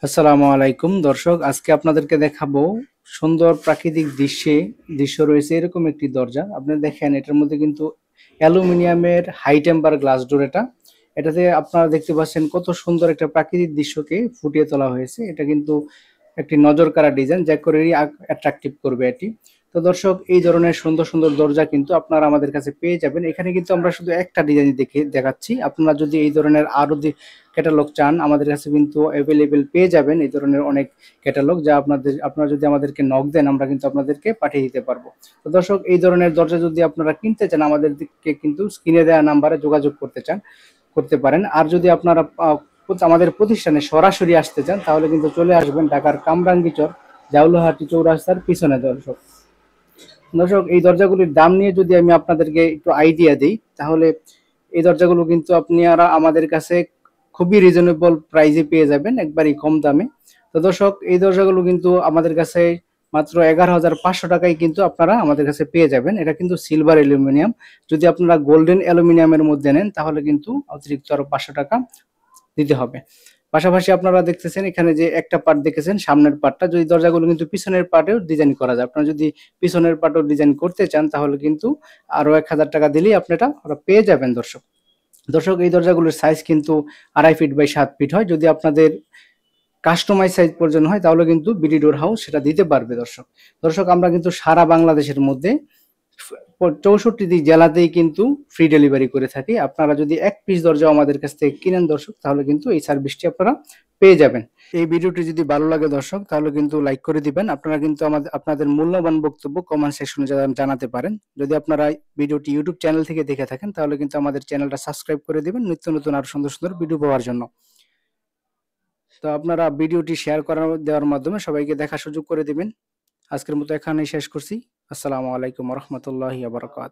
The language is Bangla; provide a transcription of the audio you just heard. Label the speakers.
Speaker 1: আসসালামু আলাইকুম দর্শক, আজকে আপনাদেরকে দেখাবো সুন্দর প্রাকৃতিক দৃশ্য রয়েছে এরকম একটি দরজা। আপনি দেখেন এটার মধ্যে কিন্তু অ্যালুমিনিয়ামের হাই টেম্পার গ্লাস ডোর। এটাতে আপনারা দেখতে পাচ্ছেন কত সুন্দর একটা প্রাকৃতিক দৃশ্যকে ফুটিয়ে তোলা হয়েছে। এটা কিন্তু একটি নজর কাড়া ডিজাইন, যা করে অ্যাট্রাকটিভ করবে এটি। তো দর্শক, এই ধরনের সুন্দর সুন্দর দরজা কিন্তু আপনারা আমাদের কাছে পেয়ে যাবেন। এখানে কিন্তু আমরা শুধু একটা ডিজাইন দেখাচ্ছি। আপনারা যদি এই ধরনের আরো ক্যাটালগ চান, আমাদের কাছে কিন্তু অ্যাভেলেবেল পেয়ে যাবেন এই ধরনের অনেক ক্যাটালগ, যা আপনারা যদি আমাদেরকে নক দেন, আমরা কিন্তু আপনাদেরকে পাঠিয়ে দিতে পারবো। তো দর্শক, এই ধরনের দরজা যদি আপনারা কিনতে চান, আমাদেরকে কিন্তু স্ক্রিনে দেওয়া নাম্বারে যোগাযোগ করতে পারেন। আর যদি আপনারা আমাদের প্রতিষ্ঠানে সরাসরি আসতে চান, তাহলে কিন্তু চলে আসবেন ঢাকার কামরাঙ্গীচর জাউলাহাটি চৌরাস্তার পিছনে। দর্শক, এই দরজাগুলির দাম নিয়ে যদি আমি আপনাদেরকে একটু আইডিয়া দিই, তাহলে এই দরজাগুলো কিন্তু আপনারা আমাদের কাছে খুবই রিজনেবল প্রাইসে পেয়ে যাবেন, একবারই কম দামে। তো দর্শক, এই দরজাগুলো কিন্তু আমাদের কাছে মাত্র 11,500 টাকায় কিন্তু আপনারা আমাদের কাছে পেয়ে যাবেন। এটা কিন্তু সিলভার অ্যালুমিনিয়াম। যদি আপনারা গোল্ডেন অ্যালুমিনিয়ামের মধ্যে নেন, তাহলে কিন্তু অতিরিক্ত আরো 500 টাকা দিতে হবে। পাশাপাশি আপনারা দেখতেছেন এখানে যে একটা পার্ট দেখেছেন, সামনের পার্টটা, যদি দরজাগুলো কিন্তু পিছনের পার্টেও ডিজাইন করা যায়। আপনারা যদি পিছনের পার্টও ডিজাইন করতে চান, তাহলে কিন্তু আরো 1,000 টাকা দিলেই আপনারা পেয়ে যাবেন। দর্শক, এই দরজাগুলোর সাইজ কিন্তু 2.5 ফিট বাই 7 ফিট হয়। যদি আপনাদের কাস্টমাইজ সাইজ প্রয়োজন হয়, তাহলে কিন্তু বিডি ডোর হাউস সেটা দিতে পারবে। দর্শক, আমরা কিন্তু সারা বাংলাদেশের মধ্যে 64টি জেলাতেই কিন্তু ফ্রি ডেলিভারি করে থাকি। আপনারা যদি এক পিস দরজা আমাদের কাছ থেকে কিনেন দর্শক, তাহলে কিন্তু এই সার্ভিসটি আপনারা পেয়ে যাবেন। এই ভিডিওটি যদি ভালো লাগে দর্শক, তাহলে কিন্তু লাইক করে দিবেন। আপনারা কিন্তু আপনাদের মূল্যবান বক্তব্য কমেন্ট সেকশনে জানাতে পারেন। যদি আপনারা ভিডিওটি ইউটিউব চ্যানেল থেকে দেখে থাকেন, তাহলে কিন্তু আমাদের চ্যানেলটা সাবস্ক্রাইব করে দিবেন নিত্য নতুন আরো সুন্দর সুন্দর ভিডিও পাওয়ার জন্য। তো আপনারা ভিডিওটি শেয়ার দেওয়ার মাধ্যমে সবাইকে দেখার সুযোগ করে দিবেন। আজকের মতো এখানেই শেষ করছি। আসসালামু আলাইকুম ওয়া রাহমাতুল্লাহি ওয়া বারাকাতুহু।